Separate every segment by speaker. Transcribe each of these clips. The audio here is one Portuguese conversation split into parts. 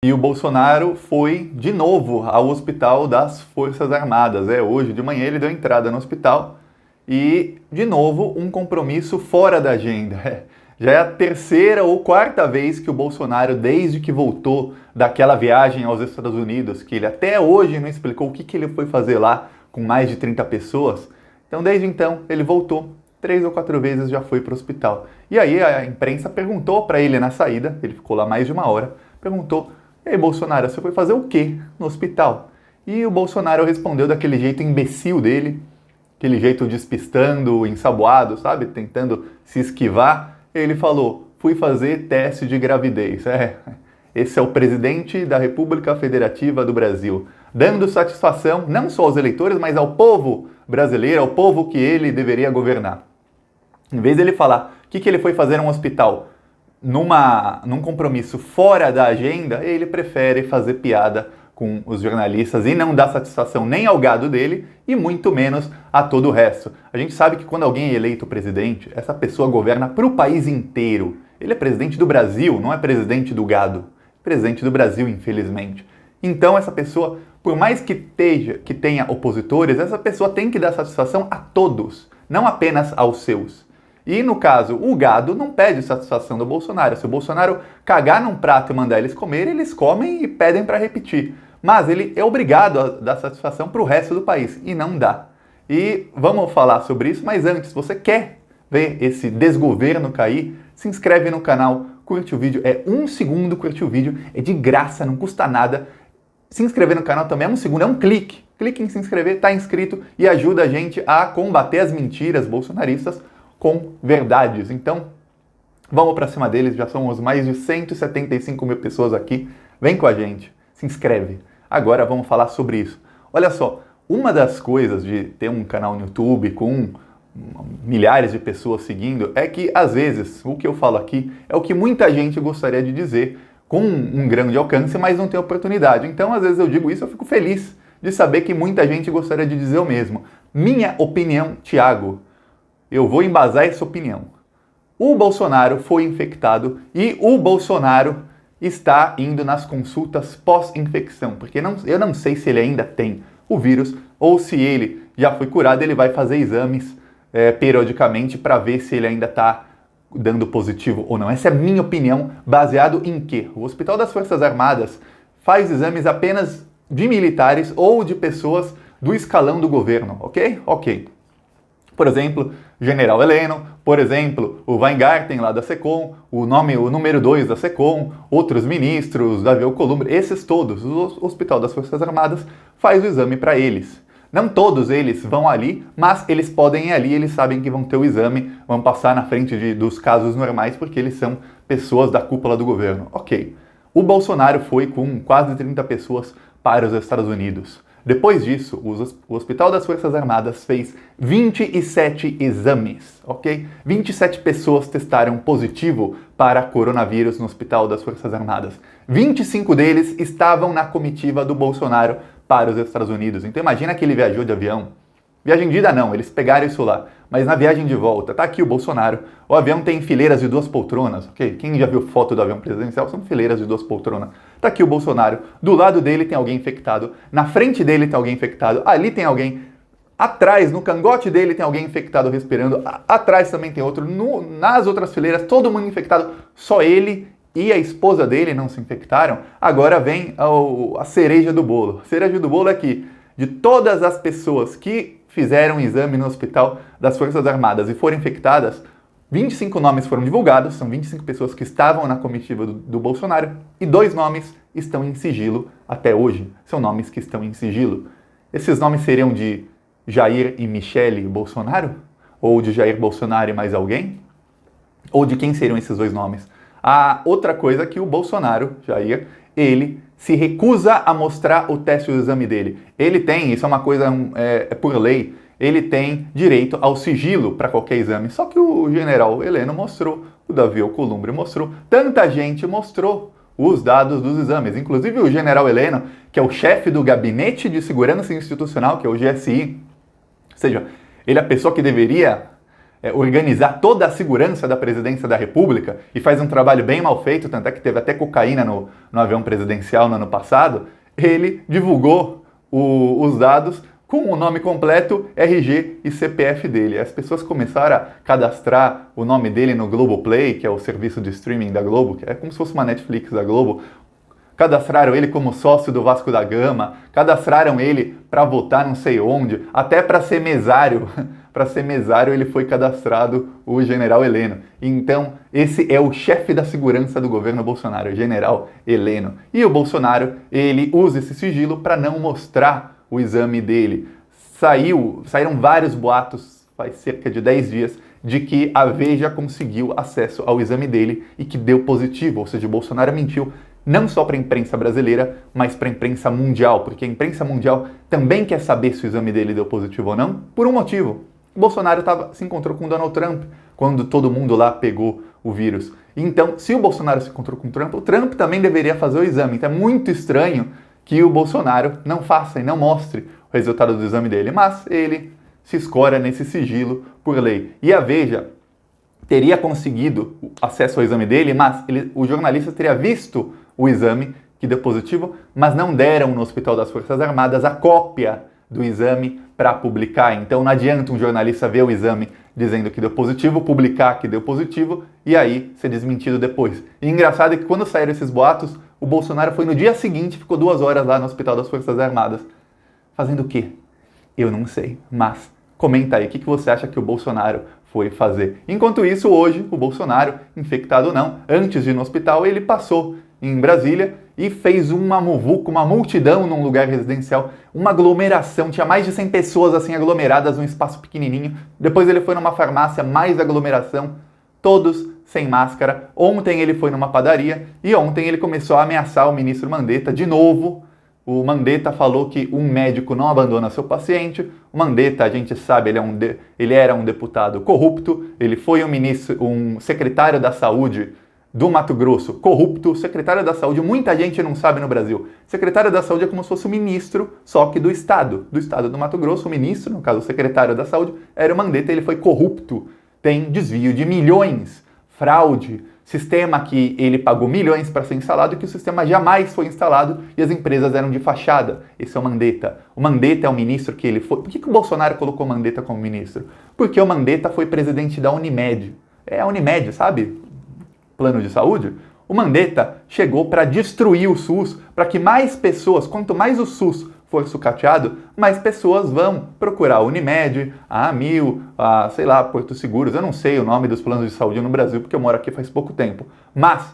Speaker 1: E o Bolsonaro foi de novo ao Hospital das Forças Armadas. Hoje de manhã ele deu entrada no hospital e, de novo, um compromisso fora da agenda. Já é a terceira ou quarta vez que o Bolsonaro, desde que voltou daquela viagem aos Estados Unidos, que ele até hoje não explicou o que ele foi fazer lá com mais de 30 pessoas. Então, desde então, ele voltou 3 ou 4 vezes, já foi para o hospital. E aí a imprensa perguntou para ele na saída, ele ficou lá mais de uma hora, perguntou: "E aí, Bolsonaro, você foi fazer o quê no hospital?" E o Bolsonaro respondeu daquele jeito imbecil dele, aquele jeito despistando, ensaboado, sabe? Tentando se esquivar. Ele falou: "Fui fazer teste de gravidez." Esse é o presidente da República Federativa do Brasil, dando satisfação não só aos eleitores, mas ao povo brasileiro, ao povo que ele deveria governar. Em vez dele falar o que ele foi fazer num hospital, num compromisso fora da agenda, ele prefere fazer piada com os jornalistas e não dar satisfação nem ao gado dele e muito menos a todo o resto. A gente sabe que quando alguém é eleito presidente, essa pessoa governa para o país inteiro. Ele é presidente do Brasil, não é presidente do gado. Presidente do Brasil, infelizmente. Então essa pessoa, por mais que tenha opositores, essa pessoa tem que dar satisfação a todos, não apenas aos seus. E, no caso, o gado não pede satisfação do Bolsonaro. Se o Bolsonaro cagar num prato e mandar eles comer, eles comem e pedem para repetir. Mas ele é obrigado a dar satisfação para o resto do país, e não dá. E vamos falar sobre isso, mas antes, você quer ver esse desgoverno cair? Se inscreve no canal, curte o vídeo, é 1 segundo curte o vídeo, é de graça, não custa nada. Se inscrever no canal também é 1 segundo, é um clique. Clique em se inscrever, tá inscrito e ajuda a gente a combater as mentiras bolsonaristas com verdades. Então, vamos para cima deles, já somos mais de 175 mil pessoas aqui. Vem com a gente, se inscreve. Agora vamos falar sobre isso. Olha só, uma das coisas de ter um canal no YouTube com milhares de pessoas seguindo é que, às vezes, o que eu falo aqui é o que muita gente gostaria de dizer com um grande alcance, mas não tem oportunidade. Então, às vezes eu digo isso, eu fico feliz de saber que muita gente gostaria de dizer o mesmo. Minha opinião, Thiago, eu vou embasar essa opinião. O Bolsonaro foi infectado e o Bolsonaro está indo nas consultas pós-infecção, porque eu não sei se ele ainda tem o vírus ou se ele já foi curado. Ele vai fazer exames periodicamente para ver se ele ainda está dando positivo ou não. Essa é a minha opinião, baseado em quê? O Hospital das Forças Armadas faz exames apenas de militares ou de pessoas do escalão do governo, ok? Ok. Por exemplo, General Heleno, por exemplo, o Weingarten lá da SECOM, o número 2 da SECOM, outros ministros, Davi Alcolumbre, esses todos, o Hospital das Forças Armadas faz o exame para eles. Não todos eles vão ali, mas eles podem ir ali, eles sabem que vão ter o exame, vão passar na frente dos casos normais, porque eles são pessoas da cúpula do governo. Ok. O Bolsonaro foi com quase 30 pessoas para os Estados Unidos. Depois disso, o Hospital das Forças Armadas fez 27 exames, ok? 27 pessoas testaram positivo para coronavírus no Hospital das Forças Armadas. 25 deles estavam na comitiva do Bolsonaro para os Estados Unidos. Então imagina que ele viajou de avião. Viagem de ida não, eles pegaram isso lá. Mas na viagem de volta, tá aqui o Bolsonaro. O avião tem fileiras de 2 poltronas, ok? Quem já viu foto do avião presidencial são fileiras de 2 poltronas. Tá aqui o Bolsonaro. Do lado dele tem alguém infectado. Na frente dele tem alguém infectado. Ali tem alguém. Atrás, no cangote dele tem alguém infectado respirando. Atrás também tem outro. Nas outras fileiras, todo mundo infectado. Só ele e a esposa dele não se infectaram. Agora vem a cereja do bolo. A cereja do bolo é que, de todas as pessoas que fizeram exame no Hospital das Forças Armadas e foram infectadas, 25 nomes foram divulgados, são 25 pessoas que estavam na comitiva do Bolsonaro, e 2 nomes estão em sigilo até hoje. São nomes que estão em sigilo. Esses nomes seriam de Jair e Michele Bolsonaro? Ou de Jair Bolsonaro e mais alguém? Ou de quem seriam esses 2 nomes? A outra coisa é que o Bolsonaro, Jair, ele se recusa a mostrar o teste do exame dele. Ele tem, isso é uma coisa, é por lei, ele tem direito ao sigilo para qualquer exame. Só que o general Heleno mostrou, o Davi Alcolumbre mostrou, tanta gente mostrou os dados dos exames. Inclusive o general Heleno, que é o chefe do Gabinete de Segurança Institucional, que é o GSI, ou seja, ele é a pessoa que deveria organizar toda a segurança da presidência da República e faz um trabalho bem mal feito, tanto é que teve até cocaína no avião presidencial no ano passado, ele divulgou os dados com o nome completo, RG e CPF dele. As pessoas começaram a cadastrar o nome dele no Globoplay, que é o serviço de streaming da Globo, que é como se fosse uma Netflix da Globo. Cadastraram ele como sócio do Vasco da Gama, cadastraram ele para votar não sei onde, até para ser mesário. Para ser mesário ele foi cadastrado, o general Heleno. Então, esse é o chefe da segurança do governo Bolsonaro, o general Heleno. E o Bolsonaro, ele usa esse sigilo para não mostrar o exame dele. Saíram vários boatos, faz cerca de 10 dias, de que a Veja conseguiu acesso ao exame dele e que deu positivo, ou seja, o Bolsonaro mentiu não só para a imprensa brasileira, mas para a imprensa mundial, porque a imprensa mundial também quer saber se o exame dele deu positivo ou não, por um motivo. O Bolsonaro se encontrou com o Donald Trump quando todo mundo lá pegou o vírus. Então, se o Bolsonaro se encontrou com o Trump também deveria fazer o exame. Então é muito estranho que o Bolsonaro não faça e não mostre o resultado do exame dele, mas ele se escora nesse sigilo por lei. E a Veja teria conseguido acesso ao exame dele, mas o jornalista teria visto o exame que deu positivo, mas não deram no Hospital das Forças Armadas a cópia do exame para publicar. Então não adianta um jornalista ver o exame dizendo que deu positivo, publicar que deu positivo e aí ser desmentido depois. E engraçado é que quando saíram esses boatos, o Bolsonaro foi no dia seguinte, ficou 2 horas lá no Hospital das Forças Armadas. Fazendo o quê? Eu não sei, mas comenta aí, o que você acha que o Bolsonaro foi fazer? Enquanto isso, hoje, o Bolsonaro, infectado ou não, antes de ir no hospital, ele passou em Brasília e fez uma muvuca, uma multidão num lugar residencial, uma aglomeração, tinha mais de 100 pessoas assim aglomeradas num espaço pequenininho. Depois ele foi numa farmácia, mais aglomeração, todos sem máscara. Ontem ele foi numa padaria e ontem ele começou a ameaçar o ministro Mandetta de novo. O Mandetta falou que um médico não abandona seu paciente. O Mandetta, a gente sabe, ele era um deputado corrupto, ele foi um secretário da Saúde do Mato Grosso, corrupto, secretário da Saúde, muita gente não sabe no Brasil. Secretário da Saúde é como se fosse o ministro, só que do estado do Mato Grosso. O ministro, no caso o secretário da Saúde, era o Mandetta, ele foi corrupto. Tem desvio de milhões, fraude, sistema que ele pagou milhões para ser instalado e que o sistema jamais foi instalado e as empresas eram de fachada. Esse é o Mandetta. O Mandetta é o ministro que ele foi... Por que o Bolsonaro colocou o Mandetta como ministro? Porque o Mandetta foi presidente da Unimed. É a Unimed, sabe? Plano de saúde. O Mandetta chegou para destruir o SUS, para que mais pessoas, quanto mais o SUS for sucateado, mais pessoas vão procurar a Unimed, a Amil, a, sei lá, Porto Seguros. Eu não sei o nome dos planos de saúde no Brasil, porque eu moro aqui faz pouco tempo. Mas,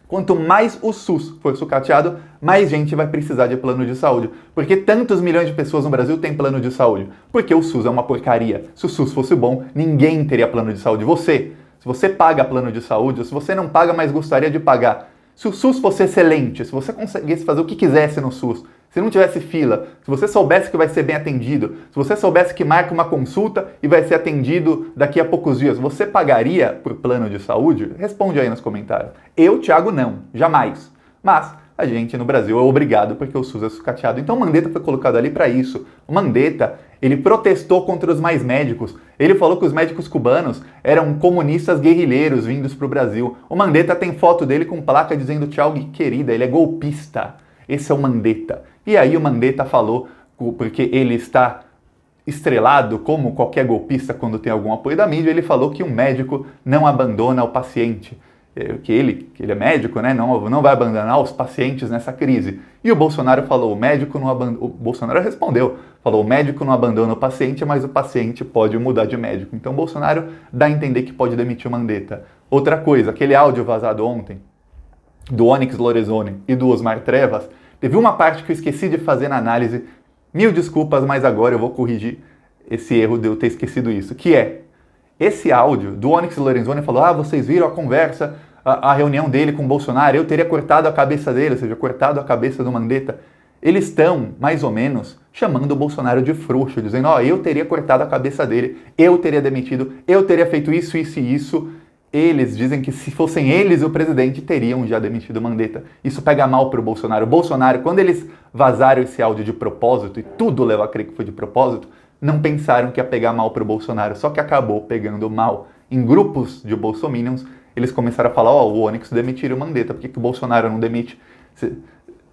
Speaker 1: quanto mais o SUS for sucateado, mais gente vai precisar de plano de saúde. Porque tantos milhões de pessoas no Brasil têm plano de saúde? Porque o SUS é uma porcaria. Se o SUS fosse bom, ninguém teria plano de saúde. Se você paga plano de saúde, ou se você não paga, mas gostaria de pagar. Se o SUS fosse excelente, se você conseguisse fazer o que quisesse no SUS, se não tivesse fila, se você soubesse que vai ser bem atendido, se você soubesse que marca uma consulta e vai ser atendido daqui a poucos dias, você pagaria por plano de saúde? Responde aí nos comentários. Eu, Thiago, não. Jamais. Mas a gente no Brasil é obrigado porque o SUS é sucateado. Então o Mandetta foi colocado ali para isso. O Mandetta, ele protestou contra os mais médicos. Ele falou que os médicos cubanos eram comunistas guerrilheiros vindos para o Brasil. O Mandetta tem foto dele com placa dizendo tchau, querida, ele é golpista. Esse é o Mandetta. E aí o Mandetta falou, porque ele está estrelado como qualquer golpista quando tem algum apoio da mídia, ele falou que um médico não abandona o paciente. Que ele é médico, né? Não vai abandonar os pacientes nessa crise. E o Bolsonaro falou, o Bolsonaro respondeu, falou, o médico não abandona o paciente, mas o paciente pode mudar de médico. Então o Bolsonaro dá a entender que pode demitir o Mandetta. Outra coisa, aquele áudio vazado ontem, do Onyx Lorenzoni e do Osmar Trevas, teve uma parte que eu esqueci de fazer na análise. Mil desculpas, mas agora eu vou corrigir esse erro de eu ter esquecido isso, que é esse áudio do Onyx Lorenzoni falou, vocês viram a conversa, a reunião dele com o Bolsonaro, eu teria cortado a cabeça dele, ou seja, cortado a cabeça do Mandetta. Eles estão, mais ou menos, chamando o Bolsonaro de frouxo, dizendo, eu teria cortado a cabeça dele, eu teria demitido, eu teria feito isso, isso e isso. Eles dizem que se fossem eles o presidente, teriam já demitido o Mandetta. Isso pega mal para o Bolsonaro. O Bolsonaro, quando eles vazaram esse áudio de propósito, e tudo leva a crer que foi de propósito, não pensaram que ia pegar mal para o Bolsonaro, só que acabou pegando mal. Em grupos de bolsominions, eles começaram a falar, o Onyx demitiram o Mandetta, por que o Bolsonaro não demite?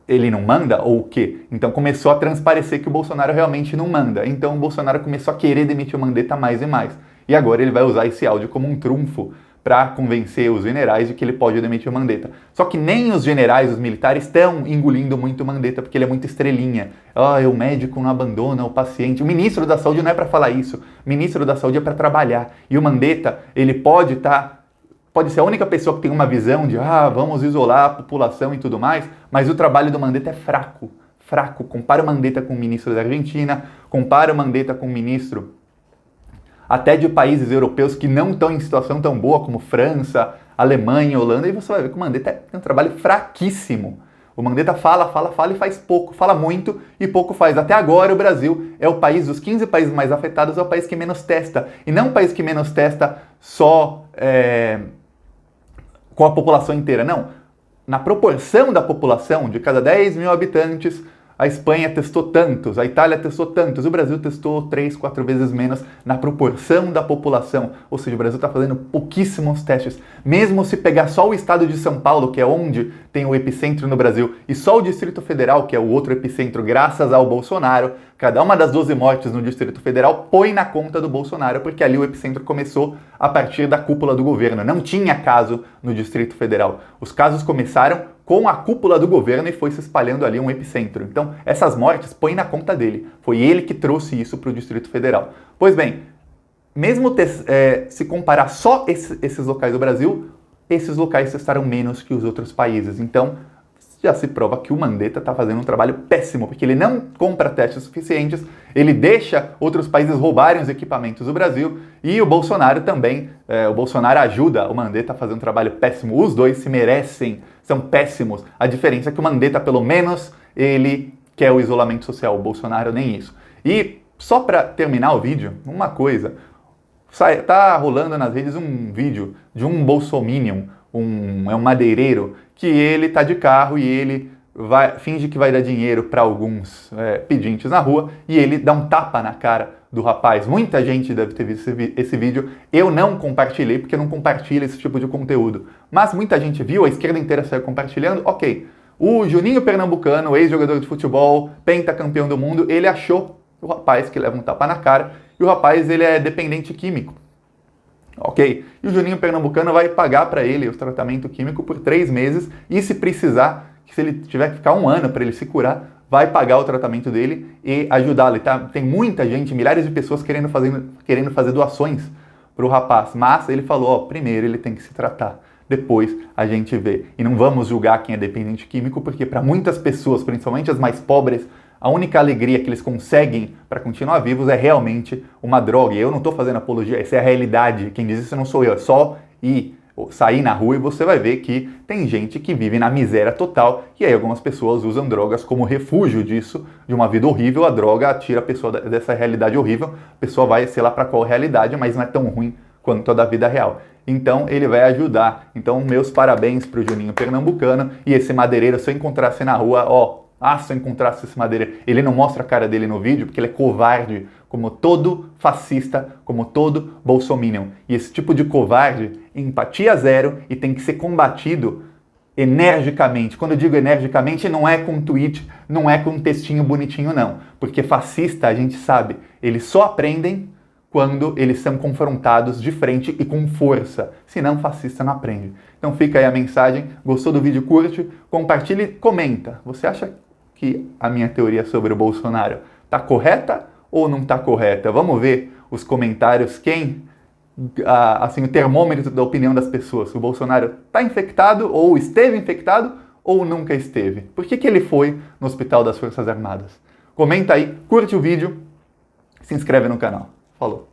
Speaker 1: Ele não manda ou o quê? Então começou a transparecer que o Bolsonaro realmente não manda. Então o Bolsonaro começou a querer demitir o Mandetta mais e mais. E agora ele vai usar esse áudio como um trunfo para convencer os generais de que ele pode demitir o Mandetta. Só que nem os generais, os militares, estão engolindo muito o Mandetta, porque ele é muito estrelinha. O médico não abandona o paciente. O ministro da Saúde não é para falar isso. O ministro da Saúde é para trabalhar. E o Mandetta, ele pode ser a única pessoa que tem uma visão de vamos isolar a população e tudo mais, mas o trabalho do Mandetta é fraco. Fraco. Compara o Mandetta com o ministro da Argentina, compara o Mandetta com o ministro até de países europeus que não estão em situação tão boa como França, Alemanha, Holanda, e você vai ver que o Mandetta tem um trabalho fraquíssimo. O Mandetta fala e faz pouco, fala muito e pouco faz. Até agora o Brasil é o país, dos 15 países mais afetados, é o país que menos testa. E não o país que menos testa só com a população inteira, não. Na proporção da população, de cada 10 mil habitantes, a Espanha testou tantos, a Itália testou tantos, o Brasil testou 3, 4 vezes menos na proporção da população. Ou seja, o Brasil está fazendo pouquíssimos testes. Mesmo se pegar só o estado de São Paulo, que é onde tem o epicentro no Brasil, e só o Distrito Federal, que é o outro epicentro, graças ao Bolsonaro, cada uma das 12 mortes no Distrito Federal põe na conta do Bolsonaro, porque ali o epicentro começou a partir da cúpula do governo. Não tinha caso no Distrito Federal. Os casos começaram com a cúpula do governo e foi se espalhando ali um epicentro. Então, essas mortes põe na conta dele. Foi ele que trouxe isso para o Distrito Federal. Pois bem, mesmo se comparar só esses locais do Brasil, esses locais testaram menos que os outros países. Então, já se prova que o Mandetta está fazendo um trabalho péssimo, porque ele não compra testes suficientes, ele deixa outros países roubarem os equipamentos do Brasil, e o Bolsonaro também, o Bolsonaro ajuda o Mandetta a fazer um trabalho péssimo. Os dois se merecem, são péssimos. A diferença é que o Mandetta, pelo menos, ele quer o isolamento social, o Bolsonaro nem isso. E só para terminar o vídeo, uma coisa, tá rolando nas redes um vídeo de um bolsominion, um madeireiro, que ele tá de carro e ele finge que vai dar dinheiro para alguns pedintes na rua e ele dá um tapa na cara do rapaz. Muita gente deve ter visto esse vídeo. Eu não compartilhei porque eu não compartilho esse tipo de conteúdo. Mas muita gente viu, a esquerda inteira saiu compartilhando. Ok, o Juninho Pernambucano, ex-jogador de futebol, pentacampeão do mundo, ele achou o rapaz que leva um tapa na cara e o rapaz ele é dependente químico. Ok, e o Juninho Pernambucano vai pagar para ele o tratamento químico por 3 meses e se precisar, se ele tiver que ficar 1 ano para ele se curar, vai pagar o tratamento dele e ajudá-lo. Tá? Tem muita gente, milhares de pessoas querendo fazer doações para o rapaz, mas ele falou, primeiro ele tem que se tratar, depois a gente vê. E não vamos julgar quem é dependente químico, porque para muitas pessoas, principalmente as mais pobres, a única alegria que eles conseguem para continuar vivos é realmente uma droga. E eu não estou fazendo apologia, essa é a realidade. Quem diz isso não sou eu, é só sair na rua e você vai ver que tem gente que vive na miséria total e aí algumas pessoas usam drogas como refúgio disso, de uma vida horrível. A droga tira a pessoa dessa realidade horrível, a pessoa vai, sei lá para qual realidade, mas não é tão ruim quanto a da vida real. Então ele vai ajudar. Então meus parabéns para o Juninho Pernambucano e esse madeireiro, se eu encontrasse na rua, se eu encontrasse esse madeireiro, ele não mostra a cara dele no vídeo porque ele é covarde, como todo fascista, como todo bolsominion. E esse tipo de covarde, empatia zero e tem que ser combatido energicamente. Quando eu digo energicamente, não é com um tweet, não é com um textinho bonitinho, não. Porque fascista, a gente sabe, eles só aprendem quando eles são confrontados de frente e com força. Senão, fascista não aprende. Então fica aí a mensagem. Gostou do vídeo? Curte, compartilhe, comenta. Você acha que a minha teoria sobre o Bolsonaro está correta ou não está correta? Vamos ver os comentários, o termômetro da opinião das pessoas. O Bolsonaro está infectado ou esteve infectado ou nunca esteve? Por que ele foi no Hospital das Forças Armadas? Comenta aí, curte o vídeo, se inscreve no canal. Falou!